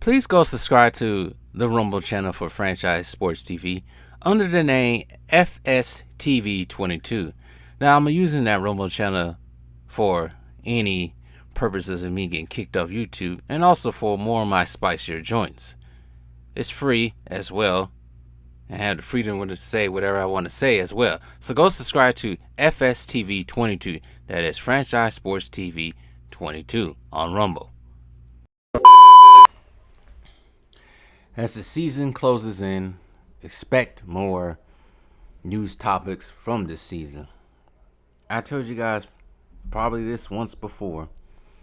Please go subscribe to the Rumble channel for Franchise Sports TV under the name FSTV22. Now, I'm using that Rumble channel for any purposes of me getting kicked off YouTube and also for more of my spicier joints. It's free as well. I have the freedom to say whatever I want to say as well. So go subscribe to FSTV22. That is Franchise Sports TV 22 on Rumble. As the season closes in, expect more news topics from this season. I told you guys probably this once before,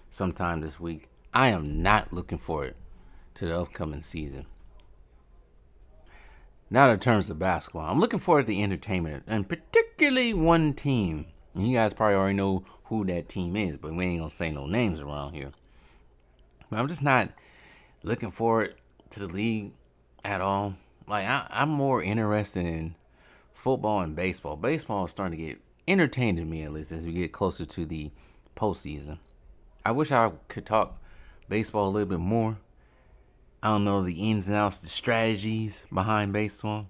sometime this week. I am not looking forward to the upcoming season. Not in terms of basketball. I'm looking forward to the entertainment, and particularly one team. And you guys probably already know who that team is, but we ain't gonna say no names around here. But I'm just not looking forward to the league at all. Like, I'm more interested in football and baseball. Baseball is starting to get entertaining to me, at least, as we get closer to the postseason. I wish I could talk baseball a little bit more. I don't know the ins and outs, the strategies behind baseball,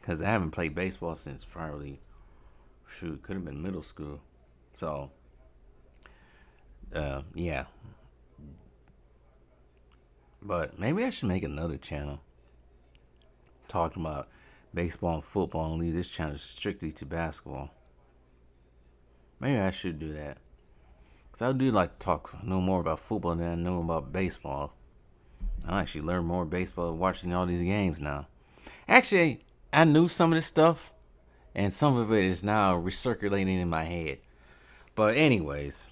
because I haven't played baseball since probably, could have been middle school. So, yeah. But maybe I should make another channel talking about baseball and football and leave this channel strictly to basketball. Maybe I should do that, because I do like to know more about football than I know about baseball. I actually learn more baseball watching all these games now. Actually, I knew some of this stuff, and some of it is now recirculating in my head. But anyways,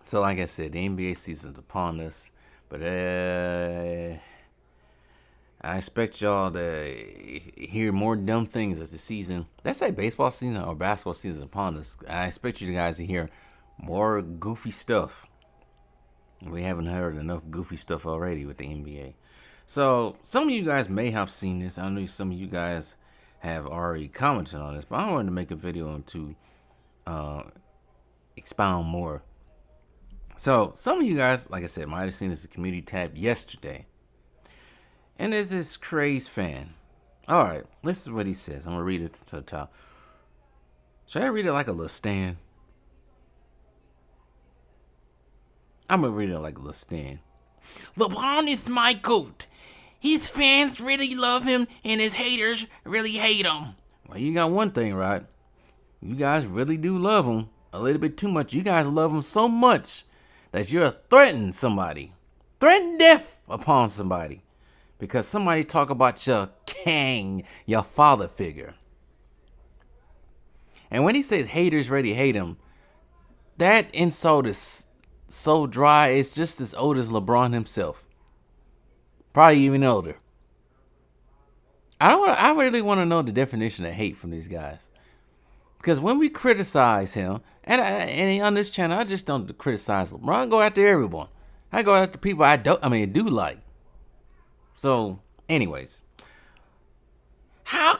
so like I said, the NBA season's upon us. But I expect y'all to hear more dumb things as the season. Let's say baseball season or basketball season upon us. I expect you guys to hear more goofy stuff. We haven't heard enough goofy stuff already with the NBA. So some of you guys may have seen this. I know some of you guys have already commented on this, but I wanted to make a video to expound more. So some of you guys, like I said, might have seen this community tab yesterday. And there's this crazed fan. All right, listen to what he says. I'm going to read it to the top. Should I read it like a little stand? I'm going to read it like a little stand. LeBron is my GOAT. His fans really love him, and his haters really hate him. Well, you got one thing right. You guys really do love him a little bit too much. You guys love him so much that you're threatening somebody. Threaten death upon somebody. Because somebody talk about your king, your father figure. And when he says haters really hate him, that insult is so dry, it's just as old as LeBron himself. Probably even older. I really want to know the definition of hate from these guys. Because when we criticize him, and on this channel, I just don't criticize LeBron. I go after everyone. I go after people I do like. So, anyways. How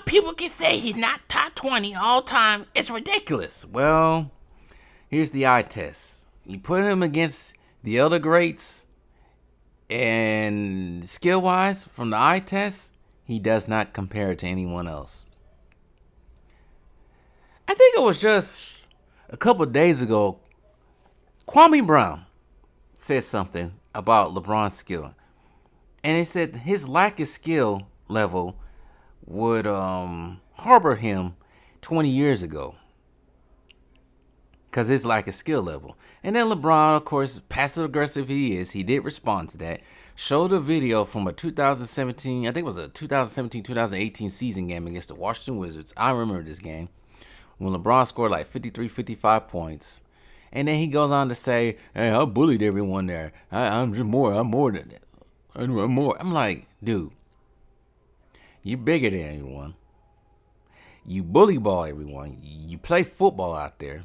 people can say he's not top 20 all time is ridiculous. Well, here's the eye test. You put him against the other greats, and skill-wise, from the eye test, he does not compare to anyone else. I think it was just a couple of days ago, Kwame Brown said something about LeBron's skill. And he said his lack of skill level would harbor him 20 years ago. Because his lack of skill level. And then LeBron, of course, passive aggressive he is, he did respond to that. Showed a video from a 2017, I think it was a 2017-2018 season game against the Washington Wizards. I remember this game. When LeBron scored like 53, 55 points. And then he goes on to say, hey, I bullied everyone there. I'm more than that. I'm more. I'm like, dude, you're bigger than everyone. You bully ball everyone. You play football out there.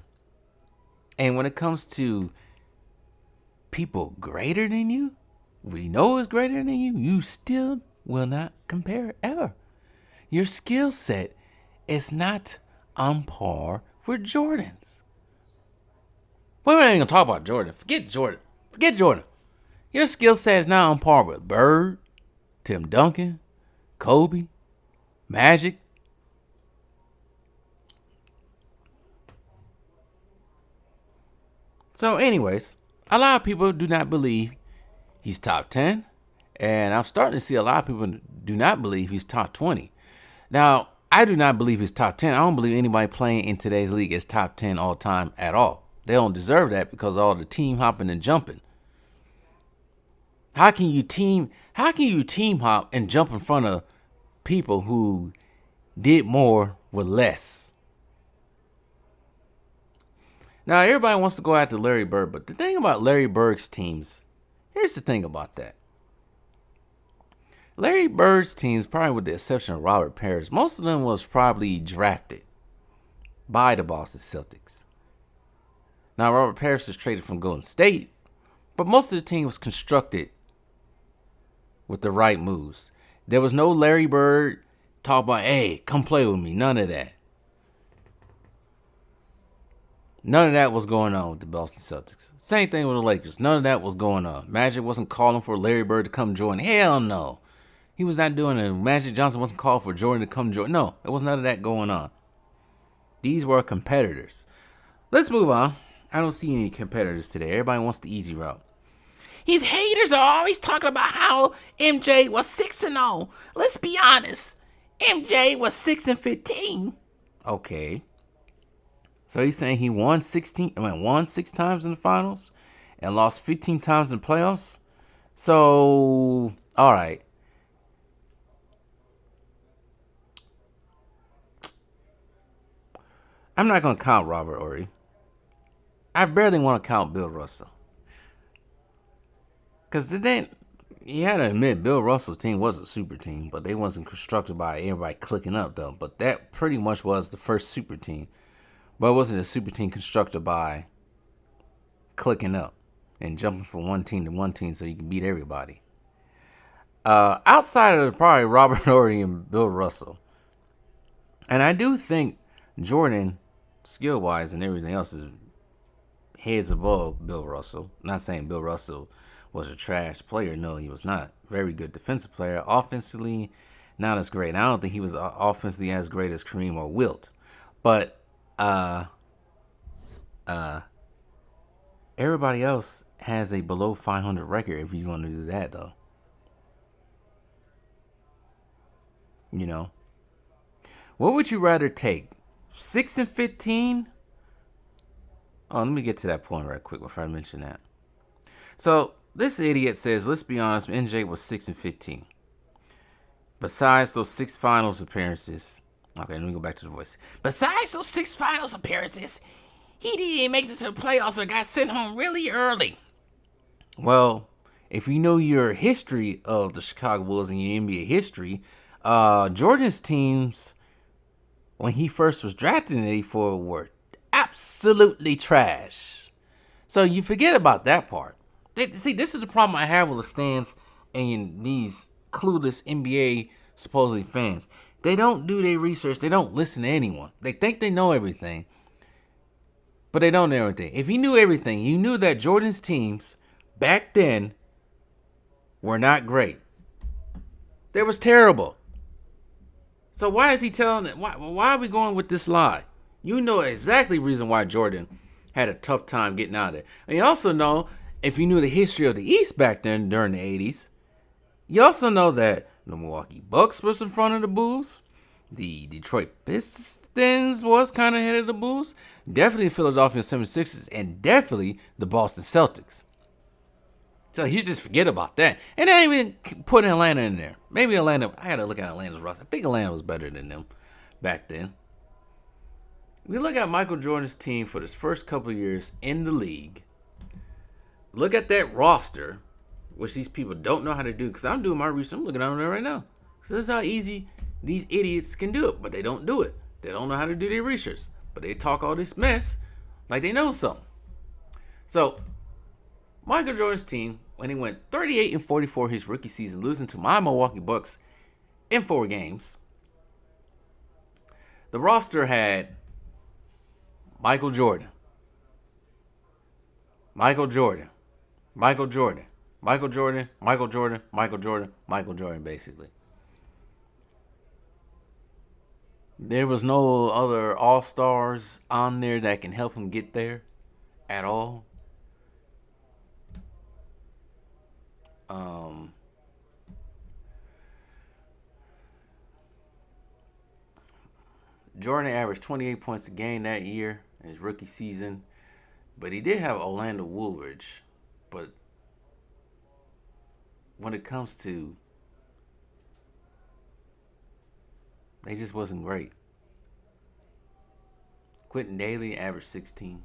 And when it comes to people greater than you, we know is greater than you, you still will not compare ever. Your skill set is not on par with Jordan's. We ain't gonna talk about Jordan. Forget Jordan. Your skill set is not on par with Bird, Tim Duncan, Kobe, Magic. So, anyways, a lot of people do not believe he's top 10. And I'm starting to see a lot of people do not believe he's top 20. Now, I do not believe he's top 10. I don't believe anybody playing in today's league is top 10 all time at all. They don't deserve that because of all the team hopping and jumping. How can you team hop and jump in front of people who did more with less? Now, everybody wants to go after Larry Bird, but the thing about Larry Bird's teams, here's the thing about that. Larry Bird's teams, probably with the exception of Robert Parrish, most of them was probably drafted by the Boston Celtics. Now, Robert Parrish was traded from Golden State, but most of the team was constructed with the right moves. There was no Larry Bird talk about, hey, come play with me. None of that. None of that was going on with the Boston Celtics. Same thing with the Lakers. None of that was going on. Magic wasn't calling for Larry Bird to come join. Hell no. He was not doing it. Magic Johnson wasn't calling for Jordan to come join. No, there was none of that going on. These were competitors. Let's move on. I don't see any competitors today. Everybody wants the easy route. His haters are always talking about how MJ was 6-0. Let's be honest. MJ was 6-15. Okay. So he's saying he won 6 times in the finals and lost 15 times in playoffs. So, all right. I'm not going to count Robert Horry. I barely want to count Bill Russell. Because then you had to admit Bill Russell's team was a super team, but they wasn't constructed by everybody clicking up, though. But that pretty much was the first super team. But it wasn't a super team constructed by clicking up and jumping from one team to one team so you can beat everybody. Outside of probably Robert Horry and Bill Russell. And I do think Jordan, skill-wise and everything else, is heads above Bill Russell. I'm not saying Bill Russell was a trash player. No, he was not. Very good defensive player. Offensively, not as great. I don't think he was offensively as great as Kareem or Wilt. But everybody else has a below 500 record if you're going to do that, though. You know. What would you rather take? 6-15? Oh, let me get to that point right quick before I mention that. So, this idiot says, let's be honest, MJ was 6-15. Besides those 6 finals appearances. Okay, let me go back to the voice. Besides those 6 finals appearances, he didn't make it to the playoffs or got sent home really early. Well, if you know your history of the Chicago Bulls and your NBA history, Jordan's teams, when he first was drafted in '84, were absolutely trash. So you forget about that part. See, this is the problem I have with the stands and these clueless NBA supposedly fans. They don't do their research. They don't listen to anyone. They think they know everything, but they don't know everything. If you knew everything, you knew that Jordan's teams back then were not great. They was terrible. So why is he telling it? Why are we going with this lie? You know exactly the reason why Jordan had a tough time getting out of it. And you also know, if you knew the history of the East back then during the 80s, you also know that the Milwaukee Bucks was in front of the Bulls. The Detroit Pistons was kind of ahead of the Bulls. Definitely the Philadelphia 76ers and definitely the Boston Celtics. So you just forget about that. And I even put Atlanta in there. Maybe Atlanta, I had to look at Atlanta's roster. I think Atlanta was better than them back then. We look at Michael Jordan's team for his first couple of years in the league. Look at that roster, which these people don't know how to do. Because I'm doing my research. I'm looking at it right now. So this is how easy these idiots can do it. But they don't do it. They don't know how to do their research. But they talk all this mess like they know something. So, Michael Jordan's team, when he went 38-44 his rookie season, losing to my Milwaukee Bucks in 4 games, the roster had Michael Jordan, Michael Jordan, Michael Jordan, Michael Jordan, Michael Jordan, basically. There was no other all-stars on there that can help him get there at all. Um, Jordan averaged 28 points a game that year in his rookie season, but he did have Orlando Woolridge. But when it comes to, they just wasn't great. Quentin Daly averaged 16.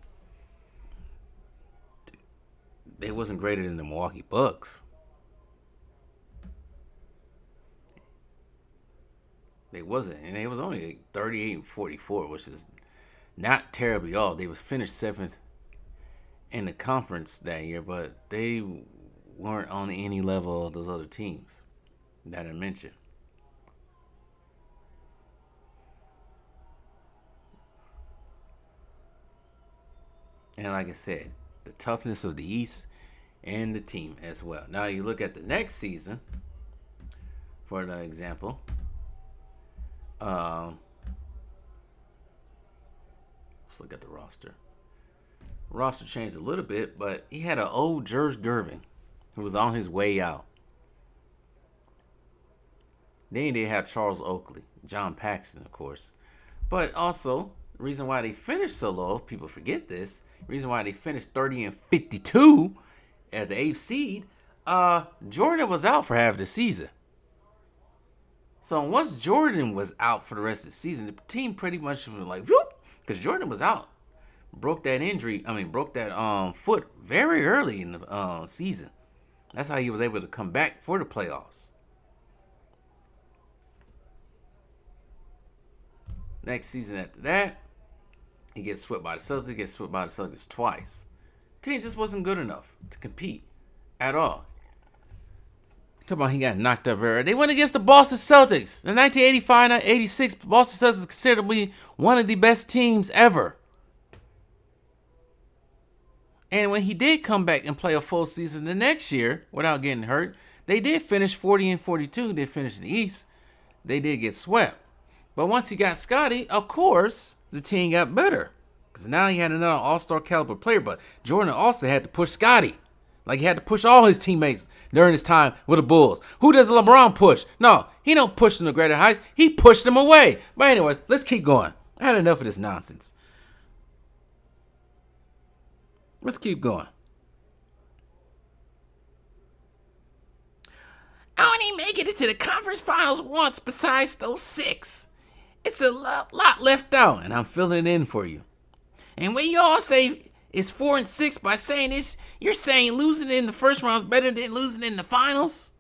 They wasn't greater than the Milwaukee Bucks. They wasn't, and they was only 38-44, which is not terribly off. They was finished 7th in the conference that year, but they weren't on any level of those other teams that I mentioned. And like I said, the toughness of the East and the team as well. Now you look at the next season, for an example. Let's look at the roster. Roster changed a little bit, but he had an old George Gervin who was on his way out. Then they had Charles Oakley, John Paxson, of course. But also, the reason why they finished so low, people forget this, the reason why they finished 30-52 at the 8th seed, Jordan was out for half the season. So once Jordan was out for the rest of the season, the team pretty much was like, whoop, because Jordan was out. Broke that foot very early in the season. That's how he was able to come back for the playoffs. Next season after that, he gets swept by the Celtics. He gets swept by the Celtics twice. The team just wasn't good enough to compete at all. Talk about he got knocked up very. They went against the Boston Celtics. The 1985-86 Boston Celtics is considered to be one of the best teams ever. And when he did come back and play a full season the next year without getting hurt, they did finish 40-42. They finished in the East. They did get swept. But once he got Scotty, of course, the team got better. Because now he had another all-star caliber player. But Jordan also had to push Scotty. Like he had to push all his teammates during his time with the Bulls. Who does LeBron push? No, he don't push them to greater heights. He pushed them away. But anyways, let's keep going. I had enough of this nonsense. Let's keep going. I only make it into the conference finals once besides those 6. It's a lot left out, and I'm filling it in for you. And when you all say it's 4-6 by saying this, you're saying losing in the first round is better than losing in the finals?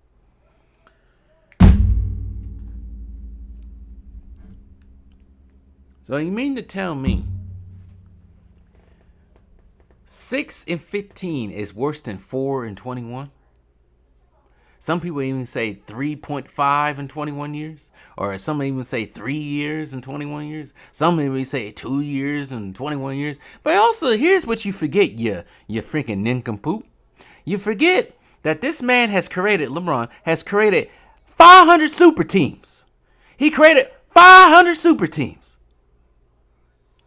So you mean to tell me 6-15 is worse than 4-21? Some people even say 3.5 in 21 years. Or some even say 3 years in 21 years. Some even say 2 years in 21 years. But also, here's what you forget, you freaking nincompoop. You forget that this man LeBron has created 500 super teams. He created 500 super teams.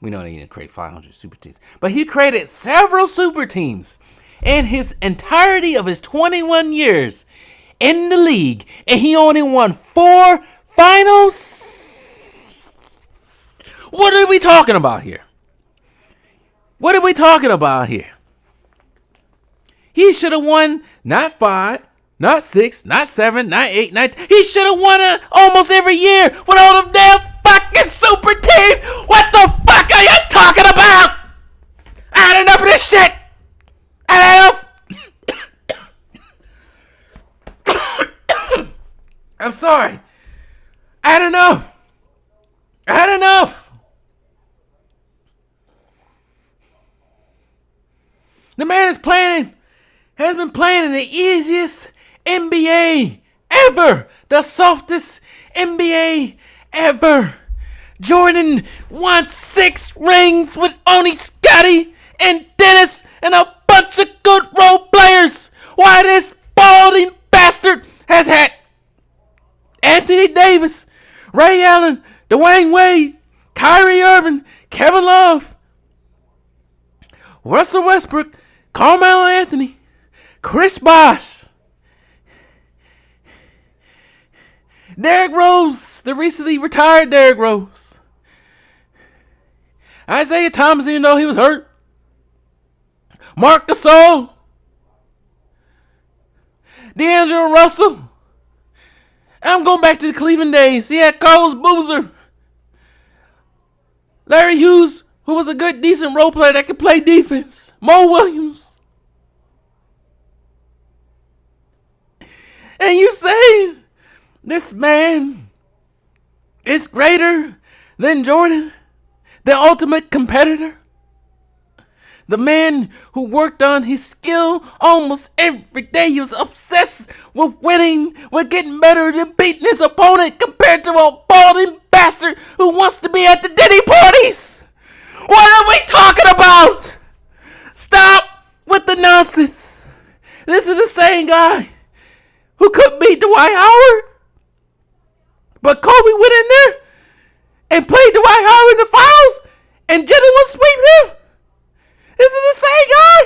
We know he didn't create 500 super teams. But he created several super teams in his entirety of his 21 years in the league, and he only won 4 finals? What are we talking about here? What are we talking about here? He should have won not 5, not 6, not 7, not 8, not 10. He should have won it almost every year with all them damn fucking super teams. What the fuck are you talking about? I had enough of this shit. I had enough. I'm sorry. I had enough. The man has been playing in the easiest NBA ever. The softest NBA ever. Jordan won 6 rings with only Scotty and Dennis and a bunch of good role players. Why this bastard has had Anthony Davis, Ray Allen, Dwayne Wade, Kyrie Irving, Kevin Love, Russell Westbrook, Carmelo Anthony, Chris Bosh, Derrick Rose, the recently retired Derrick Rose, Isaiah Thomas, even though he was hurt, Marc Gasol, D'Angelo Russell. I'm going back to the Cleveland days. He had Carlos Boozer, Larry Hughes, who was a good, decent role player that could play defense, Mo Williams. And you say this man is greater than Jordan, the ultimate competitor? The man who worked on his skill almost every day. He was obsessed with winning, with getting better than beating his opponent, compared to a balding bastard who wants to be at the Diddy parties. What are we talking about? Stop with the nonsense. This is the same guy who couldn't beat Dwight Howard, but Kobe went in there and played Dwight Howard in the finals, and Jennings would sweep him. This is the same guy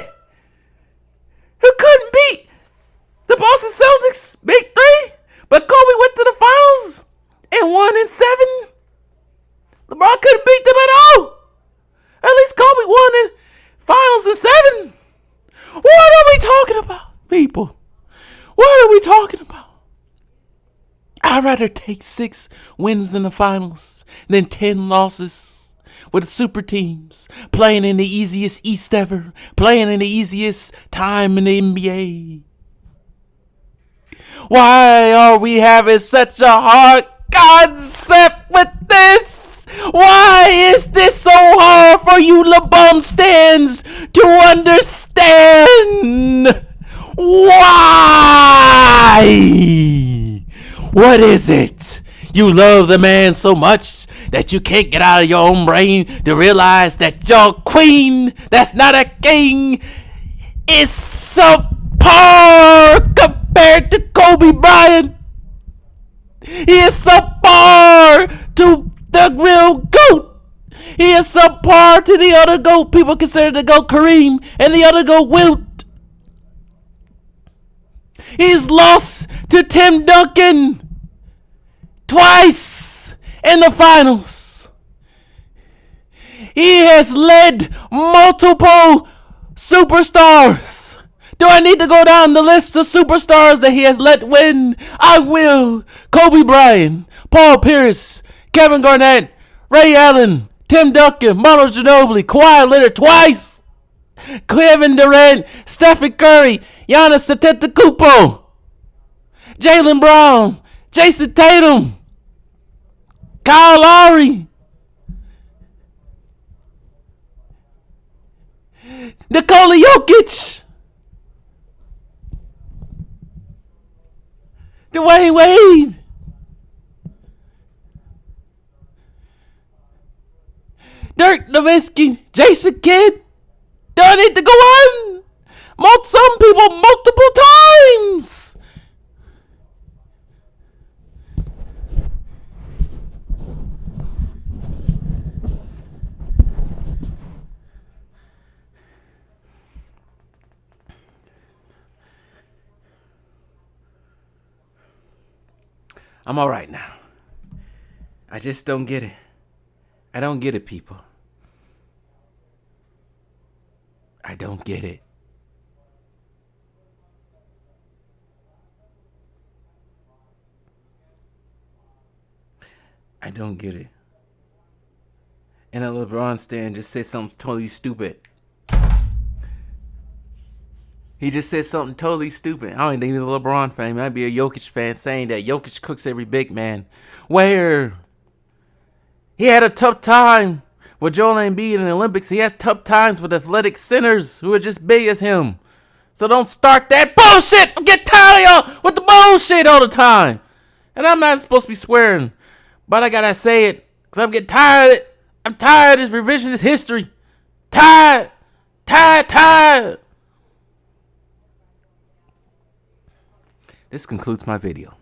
who couldn't beat the Boston Celtics, Big Three, but Kobe went to the finals and won in 7. LeBron couldn't beat them at all. At least Kobe won in finals in 7. What are we talking about, people? What are we talking about? I'd rather take 6 wins in the finals than 10 losses with the super teams, playing in the easiest East ever, playing in the easiest time in the NBA. Why are we having such a hard concept with this? Why is this so hard for you LeBron stans to understand? Why? What is it? You love the man so much that you can't get out of your own brain to realize that your queen, that's not a king, is subpar compared to Kobe Bryant. He is subpar to the real GOAT. He is subpar to the other GOAT. People consider the GOAT Kareem and the other GOAT Wilt. He's lost to Tim Duncan twice in the finals. He has led multiple superstars. Do I need to go down the list of superstars that he has let win? I will. Kobe Bryant, Paul Pierce, Kevin Garnett, Ray Allen, Tim Duncan, Manu Ginobili, Kawhi Leonard twice, Kevin Durant, Stephen Curry, Giannis Antetokounmpo, Jaylen Brown, Jason Tatum, Kyle Lowry, Nikola Jokic, Dwayne Wade, Dirk Nowitzki, Jason Kidd. Do I need to go on? Some people multiple times. I'm all right now. I just don't get it. I don't get it, people. I don't get it. I don't get it. And a LeBron stan just said something totally stupid. He just said something totally stupid. I don't even think he was a LeBron fan. He might be a Jokic fan saying that Jokic cooks every big man. Where he had a tough time with Joel Embiid in the Olympics. He had tough times with athletic centers who are just big as him. So don't start that bullshit. I'm getting tired of y'all with the bullshit all the time. And I'm not supposed to be swearing, but I gotta say it because I'm getting tired of it. I'm tired of this revisionist history. Tired. This concludes my video.